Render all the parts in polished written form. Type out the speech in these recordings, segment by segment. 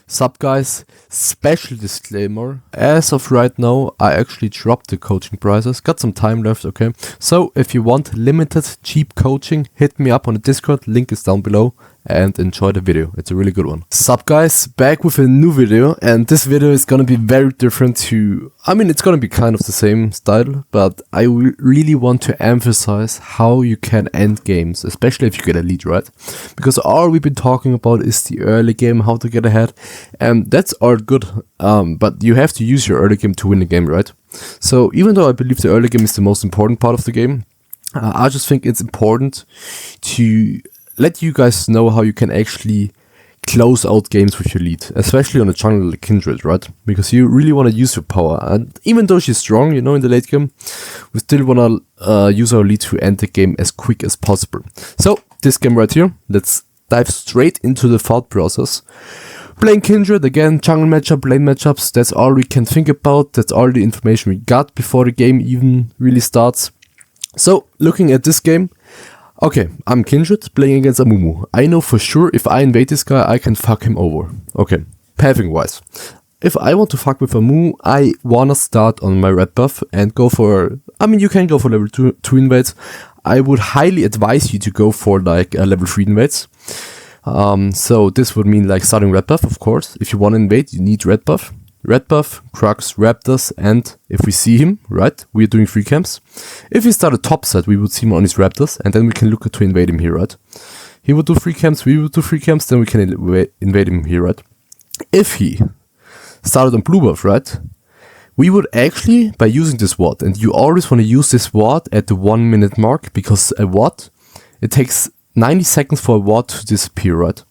Sup guys, special disclaimer, as of right now I actually dropped the coaching prices, got some time left, okay? So if you want limited cheap coaching, hit me up on the Discord, link is down below, and enjoy the video, it's a really good one. Sup guys, back with a new video, and this video is gonna be very different to, it's gonna be kind of the same style, but I really want to emphasize how you can end games, especially if you get a lead, right? Because all we've been talking about is the early game, how to get ahead, and that's all good, but you have to use your early game to win the game, right? So even though I believe the early game is the most important part of the game, I just think it's important to let you guys know how you can actually close out games with your lead, especially on a jungle like Kindred, right? Because you really want to use your power, and even though she's strong, in the late game, we still want to use our lead to end the game as quick as possible. So this game right here, let's dive straight into the thought process. Playing Kindred, again, jungle matchup, lane matchups, that's all we can think about, that's all the information we got before the game even really starts. So, looking at this game, okay, I'm Kindred playing against Amumu. I know for sure if I invade this guy, I can fuck him over. Okay, pathing wise. If I want to fuck with Amumu, I wanna start on my red buff and go for, you can go for level 2 invades. I would highly advise you to go for like a level 3 invades. So this would mean like starting red buff, of course. If you want to invade, you need red buff. Red buff, Crux, Raptors, and if we see him, right, we're doing free camps. If he started top side, we would see him on his Raptors, and then we can look to invade him here, right? He would do free camps, we would do free camps, then we can invade him here, right? If he started on blue buff, right, we would actually, by using this ward, and you always want to use this ward at the 1 minute mark, because a ward, it takes 90 seconds for a ward to disappear, right?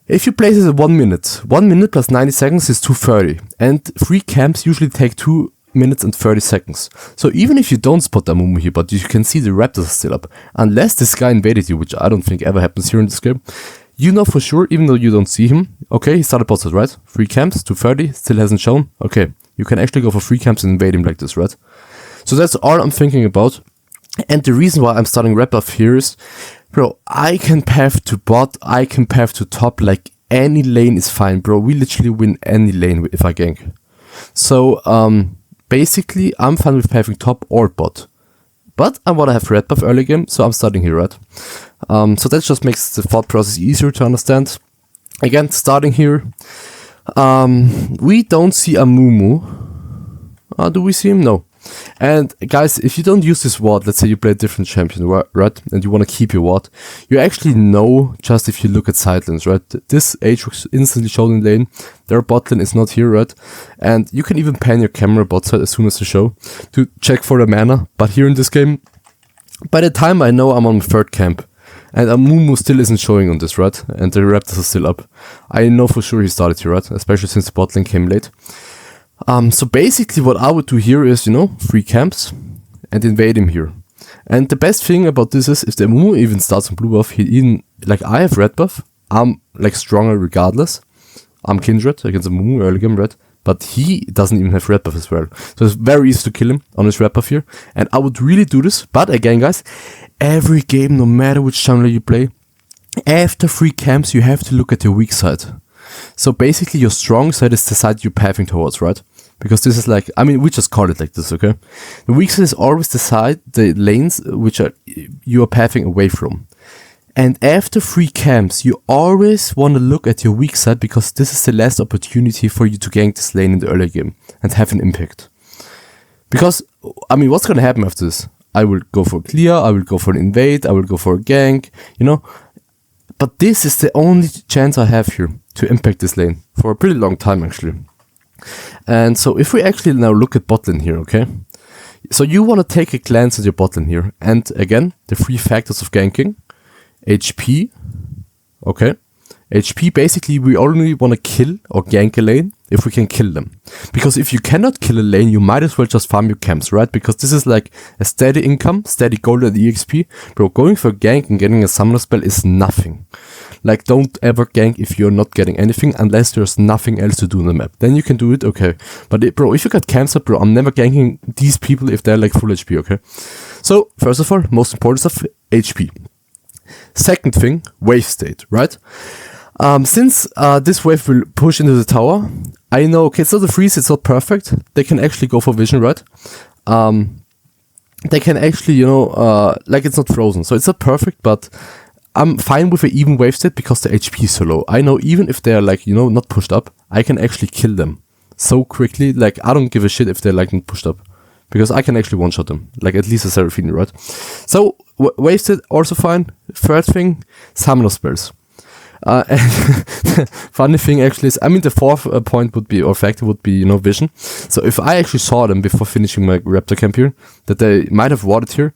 If you place it at 1 minute, 1 minute plus 90 seconds is 230, and free camps usually take 2 minutes and 30 seconds. So even if you don't spot Amumu here, but you can see the Raptors are still up, unless this guy invaded you, which I don't think ever happens here in this game, you know for sure, even though you don't see him, okay, he started bot side, right? Free camps, 230, still hasn't shown, okay, you can actually go for free camps and invade him like this, right? So that's all I'm thinking about, and the reason why I'm starting red buff here is, bro, I can path to bot, I can path to top, like any lane is fine, bro. We literally win any lane if I gank. So, basically, I'm fine with pathing top or bot. But I want to have red buff early game, so I'm starting here, right? So that just makes the thought process easier to understand. Again, starting here. We don't see Amumu. Do we see him? No. And guys, if you don't use this ward, let's say you play a different champion, right, and you want to keep your ward, you actually know just if you look at side lanes, right, this Aatrox instantly showed in lane, their bot lane is not here, right, and you can even pan your camera bot side as soon as they show to check for the mana, but here in this game, by the time I know I'm on the third camp, and Amumu still isn't showing on this, right, and the Raptors are still up, I know for sure he started here, right, especially since the bot lane came late. So basically what I would do here is, free camps and invade him here. And the best thing about this is, if the Amumu even starts on blue buff, I have red buff, I'm like stronger regardless. I'm Kindred against Amumu early game, right? But he doesn't even have red buff as well. So it's very easy to kill him on his red buff here. And I would really do this, but again guys, every game, no matter which jungler you play, after free camps you have to look at your weak side. So basically your strong side is the side you're pathing towards, right? Because this is like, we just call it like this, okay? The weak side is always the lanes which you are pathing away from. And after free camps, you always want to look at your weak side because this is the last opportunity for you to gank this lane in the early game and have an impact. Because, what's gonna happen after this? I will go for a clear, I will go for an invade, I will go for a gank, But this is the only chance I have here to impact this lane for a pretty long time actually. And so if we actually now look at bot lane here, okay? So you want to take a glance at your bot lane here. And again, the 3 factors of ganking. HP, okay? HP, basically we only want to kill or gank a lane if we can kill them. Because if you cannot kill a lane, you might as well just farm your camps, right? Because this is like a steady income, steady gold and EXP. Bro, going for a gank and getting a summoner spell is nothing. Like, don't ever gank if you're not getting anything unless there's nothing else to do on the map. Then you can do it, okay. But bro, if you got camps up, bro, I'm never ganking these people if they're like full HP, okay? So, first of all, most important stuff, HP. Second thing, wave state, right? Since this wave will push into the tower, I know, okay, it's not a freeze, it's not perfect. They can actually go for vision, right? They can actually, like it's not frozen. So it's not perfect, but I'm fine with an even wave state because the HP is so low. I know even if they're like, not pushed up, I can actually kill them so quickly. Like, I don't give a shit if they're like not pushed up because I can actually one-shot them. Like, at least a Seraphine, right? So, wave state, also fine. Third thing, Summoner spells. And funny thing actually is, the fourth point would be, or factor would be, vision. So if I actually saw them before finishing my Raptor camp here, that they might have warded here,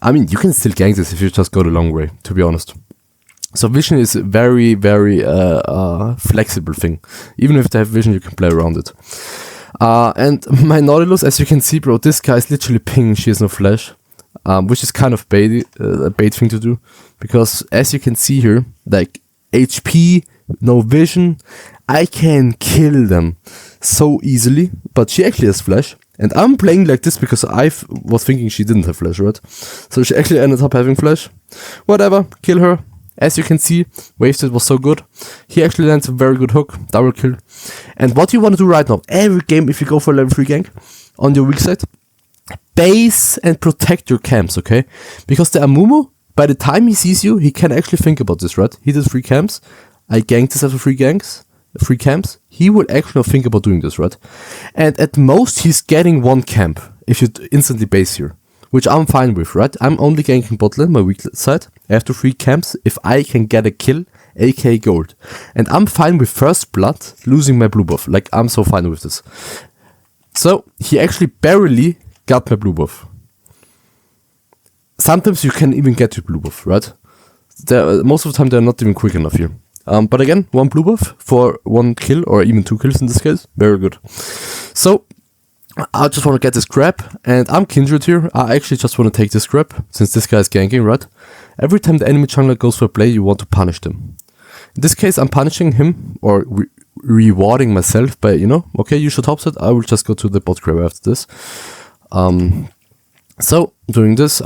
you can still gank this if you just go the long way, to be honest. So vision is a very, very flexible thing. Even if they have vision, you can play around it. And my Nautilus, as you can see, bro, this guy is literally pinging she has no flash. Which is kind of a bait thing to do. Because as you can see here, like, HP, no vision, I can kill them so easily, but she actually has flash, and I'm playing like this because I was thinking she didn't have flash, right? So she actually ended up having flash. Whatever, kill her. As you can see, wave state was so good. He actually lands a very good hook, double kill. And what you want to do right now, every game if you go for a level 3 gank on your weak side, base and protect your camps, okay? Because the Amumu, by the time he sees you, he can actually think about this, right? He did 3 camps. I ganked this after 3 camps. He will actually think about doing this, right? And at most, he's getting 1 camp if you instantly base here, which I'm fine with, right? I'm only ganking bot lane, my weak side, after 3 camps if I can get a kill, aka gold. And I'm fine with first blood losing my blue buff. Like, I'm so fine with this. So, he actually barely got my blue buff. Sometimes you can even get your blue buff, right? Most of the time they're not even quick enough here. But again, 1 blue buff for 1 kill, or even 2 kills in this case. Very good. So, I just want to get this grab, and I'm Kindred here. I actually just want to take this grab, since this guy is ganking, right? Every time the enemy jungler goes for a play, you want to punish them. In this case, I'm punishing him, or rewarding myself by, okay, you should topset, I will just go to the bot grab after this. So, doing this,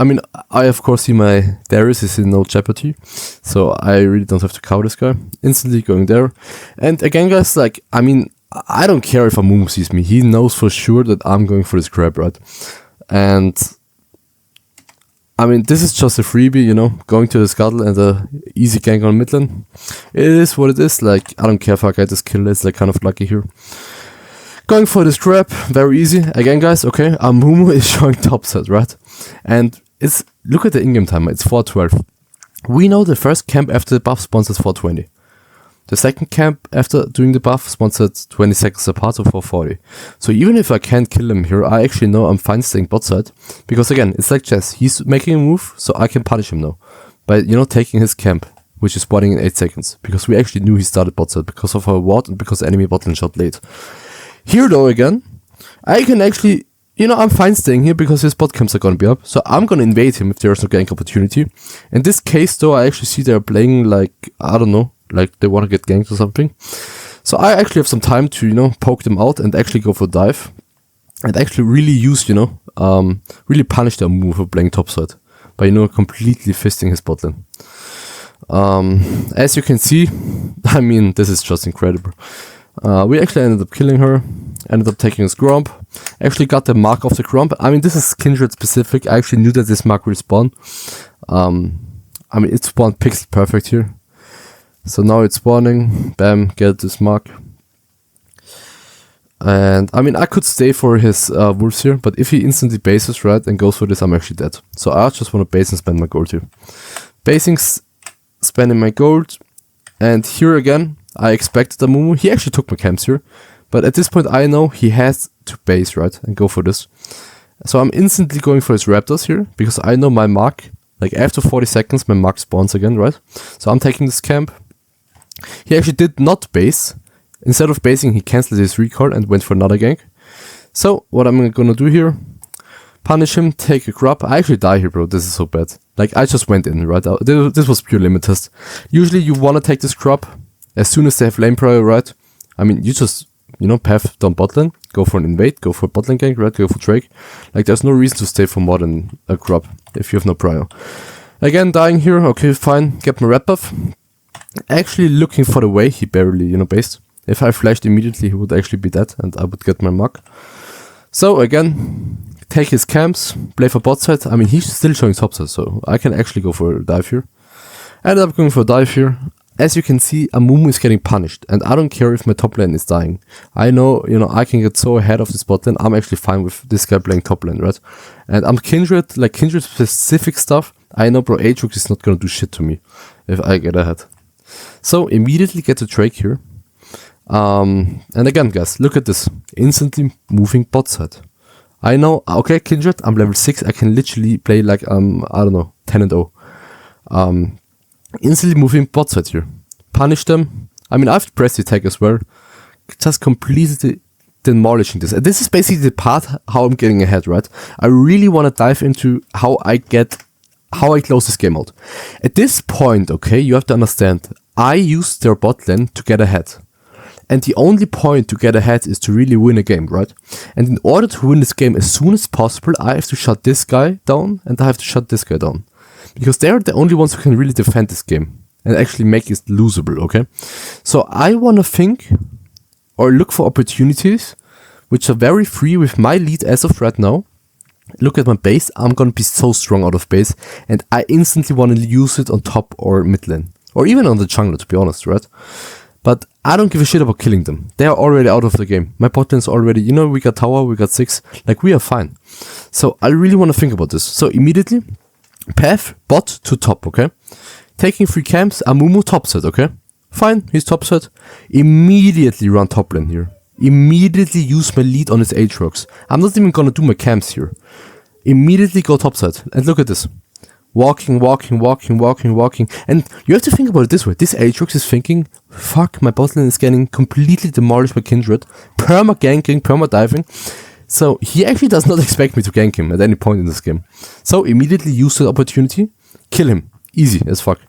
I of course see my Darius is in no jeopardy, so I really don't have to cow this guy. Instantly going there. And again, guys, like, I don't care if Amumu sees me, he knows for sure that I'm going for this grab, right? And, this is just a freebie, going to the scuttle and a easy gank on mid lane. It is what it is, like, I don't care if I get this kill, it's like kind of lucky here. Going for this grab, very easy. Again, guys, okay, Amumu is showing top set, right? And look at the in-game timer, it's 4:12. We know the first camp after the buff spawns at 4:20. The second camp after doing the buff spawns at 20 seconds apart, so 4:40. So even if I can't kill him here, I actually know I'm fine staying bot side. Because again, it's like chess, he's making a move, so I can punish him now. By, taking his camp, which is spawning in 8 seconds. Because we actually knew he started bot side because of our ward and because the enemy bot lane shot late. Here though, again, I can actually, I'm fine staying here because his bot camps are gonna be up. So I'm gonna invade him if there's no gank opportunity. In this case though, I actually see they're playing like, I don't know, like they want to get ganked or something. So I actually have some time to, poke them out and actually go for dive. And actually really use, really punish their move for playing topside. By, completely fisting his bot lane. As you can see, this is just incredible. We actually ended up killing her, ended up taking his Gromp, actually got the mark of the Gromp. This is Kindred specific, I actually knew that this mark will spawn. It spawned pixel perfect here. So now it's spawning, bam, get this mark. And I could stay for his wolves here, but if he instantly bases, right, and goes for this, I'm actually dead. So I just want to base and spend my gold here. Basing, spending my gold, and here again, I expected Amumu. He actually took my camps here. But at this point, I know he has to base, right? And go for this. So I'm instantly going for his Raptors here. Because I know my mark. Like after 40 seconds, my mark spawns again, right? So I'm taking this camp. He actually did not base. Instead of basing, he cancelled his recall and went for another gank. So what I'm gonna do here. Punish him, take a grab. I actually die here, bro. This is so bad. Like I just went in, right? This was pure limit test. Usually you wanna take this grab as soon as they have lane prior, right? You just, path down bot lane, go for an invade, go for bot lane gank, right? Go for Drake. Like, there's no reason to stay for more than a grab if you have no prior. Again, dying here, okay, fine, get my red buff. Actually looking for the way he barely, based. If I flashed immediately, he would actually be dead and I would get my mark. So again, take his camps, play for bot side. I mean, he's still showing top side, so I can actually go for a dive here. Ended up going for a dive here. As you can see, Amumu is getting punished, and I don't care if my top lane is dying. I know, I can get so ahead of this bot lane. I'm actually fine with this guy playing top lane, right? And I'm Kindred, like Kindred specific stuff. I know, bro, Aatrox is not gonna do shit to me if I get ahead. So immediately get the Drake here. And again, guys, look at this. Instantly moving bot side. I know, okay, Kindred, I'm level 6. I can literally play like, I don't know, 10 and 0. Instantly moving bot side here. Punish them. I mean, I have to press the attack as well. Just completely demolishing this. And this is basically the part how I'm getting ahead, right? I really want to dive into how I close this game out. At this point, okay, you have to understand, I use their bot lane to get ahead. And the only point to get ahead is to really win a game, right? And in order to win this game as soon as possible, I have to shut this guy down and I have to shut this guy down. Because they're the only ones who can really defend this game and actually make it losable, okay? So I want to think or look for opportunities which are very free with my lead as of right now. Look at my base. I'm going to be so strong out of base and I instantly want to use it on top or mid lane. Or even on the jungler, to be honest, right? But I don't give a shit about killing them. They are already out of the game. My bot lane is already, we got tower, we got 6. Like, we are fine. So I really want to think about this. So immediately, path, bot to top, okay? Taking 3 camps, Amumu top side, okay? Fine, he's top side. Immediately run top lane here. Immediately use my lead on his Aatrox. I'm not even gonna do my camps here. Immediately go top side. And look at this. Walking. And you have to think about it this way. This Aatrox is thinking, fuck, my bot lane is getting completely demolished by Kindred. Perma ganking, perma diving. So he actually does not expect me to gank him at any point in this game. So immediately use the opportunity, kill him. Easy as fuck.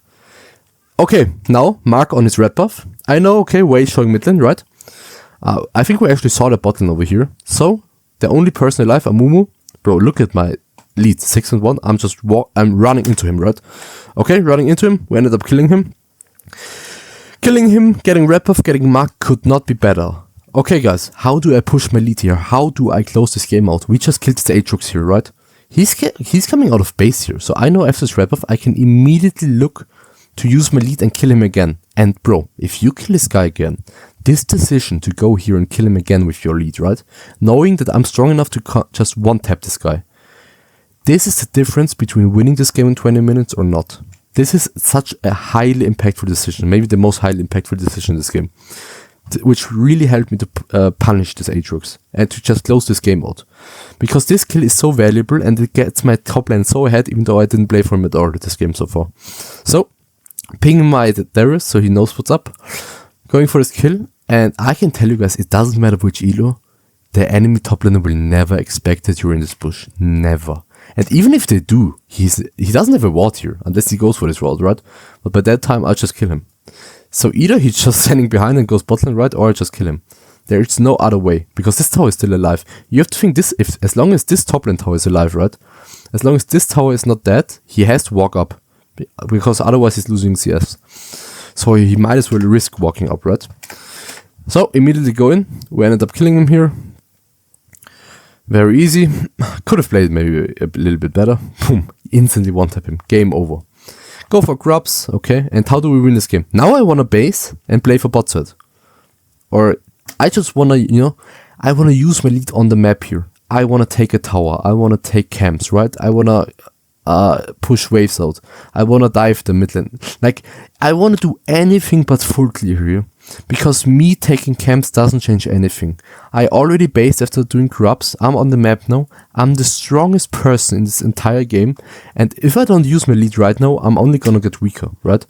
Okay, now mark on his red buff. I know, okay, Wei showing mid lane, right? I think we actually saw the bot lane over here. So the only person alive, Amumu. Bro, look at my lead, 6 and 1. I'm running into him, right? Okay, running into him. We ended up killing him. Getting red buff, getting mark could not be better. Okay, guys, how do I push my lead here? How do I close this game out? We just killed this Aatrox here, right? He's coming out of base here, so I know after this red buff, I can immediately look to use my lead and kill him again. And bro, if you kill this guy again, this decision to go here and kill him again with your lead, right? Knowing that I'm strong enough to just one-tap this guy. This is the difference between winning this game in 20 minutes or not. This is such a highly impactful decision, maybe the most highly impactful decision in this game, which really helped me to punish this Aatrox and to just close this game out. Because this kill is so valuable and it gets my top lane so ahead, even though I didn't play for him at all this game so far. So, ping my Darius so he knows what's up. Going for his kill, and I can tell you guys, it doesn't matter which elo, the enemy top laner will never expect that you're in this bush. Never. And even if they do, he doesn't have a ward here, unless he goes for this ward, right? But by that time, I'll just kill him. So either he's just standing behind and goes bot lane, right? Or I just kill him. There is no other way, because this tower is still alive. You have to think this, as long as this top lane tower is alive, right? As long as this tower is not dead, he has to walk up. Because otherwise he's losing CS. So he might as well risk walking up, right? So immediately go in. We ended up killing him here. Very easy. Could have played maybe a little bit better. Boom. Instantly one-tap him. Game over. Go for grubs. Okay. And how do we win this game? Now I want to base and play for bot side. Or I just want to, I want to use my lead on the map here. I want to take a tower. I want to take camps, right? I want to push waves out. I want to dive the mid lane. Like, I want to do anything but full clear here. Because me taking camps doesn't change anything. I already based after doing grubs. I'm on the map now. I'm the strongest person in this entire game. And if I don't use my lead right now, I'm only gonna get weaker, right?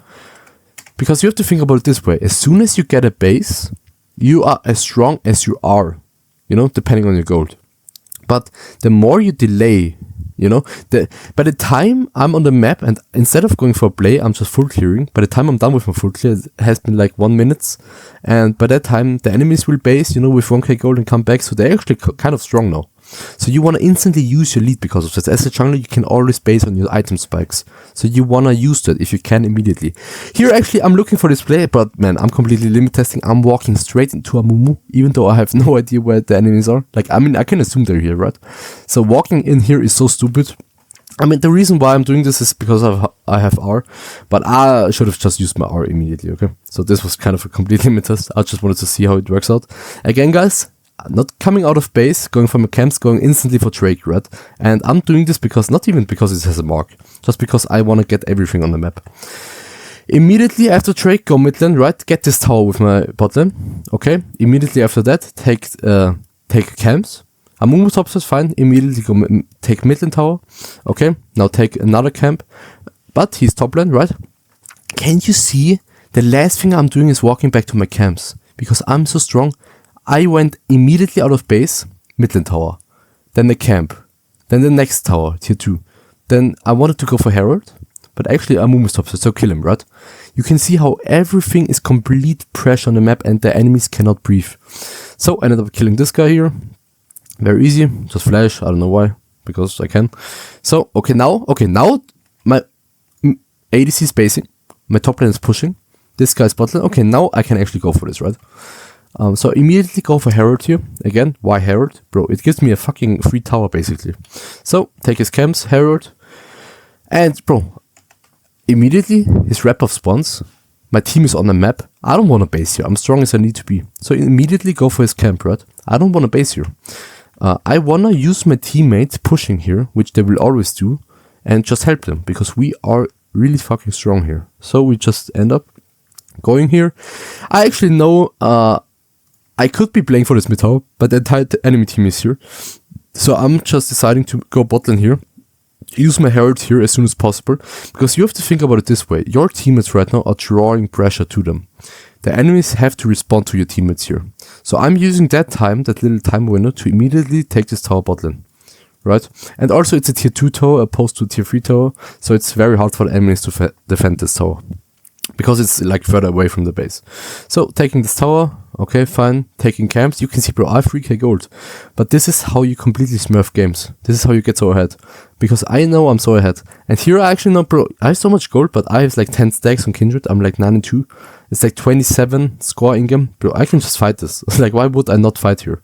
Because you have to think about it this way. As soon as you get a base, you are as strong as you are. Depending on your gold. But the more you delay, by the time I'm on the map and instead of going for a play, I'm just full clearing. By the time I'm done with my full clear, it has been like 1 minute. And by that time, the enemies will base, with 1k gold and come back. So they're actually kind of strong now. So you want to instantly use your lead because of this. As a jungler, you can always base on your item spikes. So you want to use that if you can immediately. Here actually I'm looking for this play, but man, I'm completely limit testing. I'm walking straight into a Mumu, even though I have no idea where the enemies are. Like, I mean, I can assume they're here, right? So walking in here is so stupid. I mean, the reason why I'm doing this is because I have R, but I should have just used my R immediately, okay? So this was kind of a complete limit test. I just wanted to see how it works out. Again, guys, not coming out of base, going from a camps, going instantly for Drake, right? And I'm doing this because, not even because it has a mark, just because I want to get everything on the map. Immediately after Drake, go mid lane, right? Get this tower with my bot lane, okay? Immediately after that, take camps. Amumu top is fine, immediately go take mid lane tower. Okay, now take another camp. But he's top lane, right? Can you see? The last thing I'm doing is walking back to my camps. Because I'm so strong. I went immediately out of base, mid lane tower. Then the camp. Then the next tower, tier 2. Then I wanted to go for Herald. But actually Amumu top, so kill him, right? You can see how everything is complete pressure on the map and the enemies cannot breathe. So I ended up killing this guy here. Very easy, just flash, I don't know why, because I can. So, okay, now my ADC is basing, my top lane is pushing, this guy's bot lane. Okay, now I can actually go for this, right? So immediately go for Herald here. Again, why Herald? Bro, it gives me a fucking free tower, basically. So, take his camps, Herald, and bro, immediately his wrap-off spawns. My team is on the map. I don't want to base here. I'm strong as I need to be. So immediately go for his camp, right? I don't want to base here. I want to use my teammates pushing here, which they will always do, and just help them, because we are really fucking strong here. So we just end up going here. I actually know I could be playing for this mid tower, but the entire enemy team is here. So I'm just deciding to go bot lane here. Use my Herald here as soon as possible, because you have to think about it this way. Your teammates right now are drawing pressure to them. The enemies have to respond to your teammates here. So I'm using that time, that little time window, to immediately take this tower bot lane. Right? And also it's a tier 2 tower opposed to a tier 3 tower, so it's very hard for the enemies to defend this tower. Because it's like further away from the base. So taking this tower, okay, fine. Taking camps, you can see, bro, I have 3k gold. But this is how you completely smurf games. This is how you get so ahead. Because I know I'm so ahead. And here I actually know, bro, I have so much gold, but I have like 10 stacks on Kindred. I'm like 9 and 2. It's like 27 score in game. Bro, I can just fight this. Like, why would I not fight here?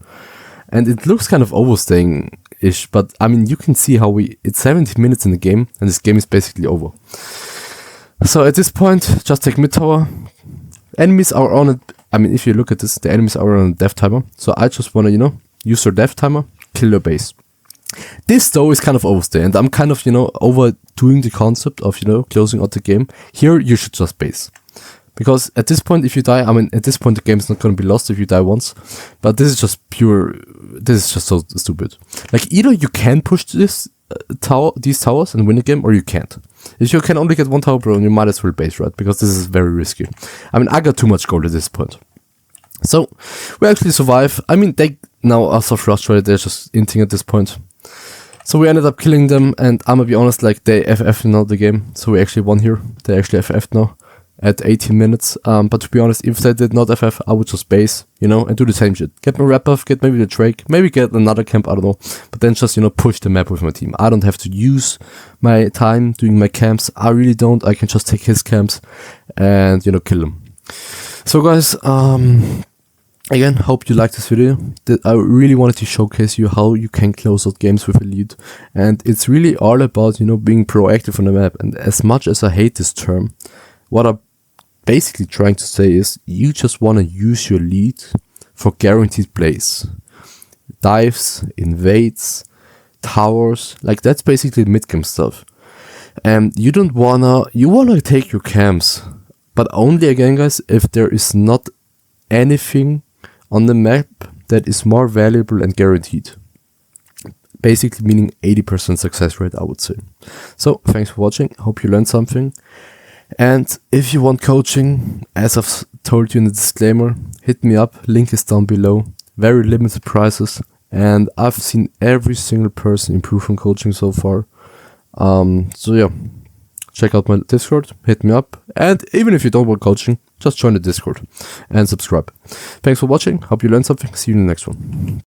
And it looks kind of overstaying-ish, but I mean, you can see how it's 70 minutes in the game, and this game is basically over. So at this point, just take mid tower. Enemies are on it. I mean, if you look at this, the enemies are on a death timer. So I just want to, use your death timer, kill your base. This though is kind of overstay, and I'm kind of, overdoing the concept of, closing out the game. Here, you should just base. Because at this point, if you die, I mean, at this point, the game is not going to be lost if you die once. But this is just this is just so stupid. Like, either you can push these towers and win the game, or you can't. If you can only get one tower, bro, you might as well base, right? Because this is very risky. I mean, I got too much gold at this point. So, we actually survive. I mean, they now are so frustrated, they're just inting at this point. So we ended up killing them, and I'm gonna be honest, like, they FF'd now the game. So we actually won here. They actually FF'd now at 18 minutes. But to be honest, if they did not FF, I would just base, and do the same shit. Get my wrap buff, get maybe the Drake, maybe get another camp, I don't know. But then just, push the map with my team. I don't have to use my time doing my camps. I really don't. I can just take his camps and, kill them. So guys, again, hope you liked this video. I really wanted to showcase you how you can close out games with a lead. And it's really all about, being proactive on the map. And as much as I hate this term, what I'm basically trying to say is you just want to use your lead for guaranteed plays. Dives, invades, towers, like that's basically mid-game stuff. And you wanna take your camps, but only, again guys, if there is not anything on the map that is more valuable and guaranteed. Basically meaning 80% success rate, I would say. So thanks for watching, hope you learned something. And if you want coaching, as I've told you in the disclaimer, hit me up, link is down below. Very limited prices, and I've seen every single person improve on coaching so far. So yeah, check out my Discord, hit me up, and even if you don't want coaching, just join the Discord and subscribe. Thanks for watching, hope you learned something, see you in the next one.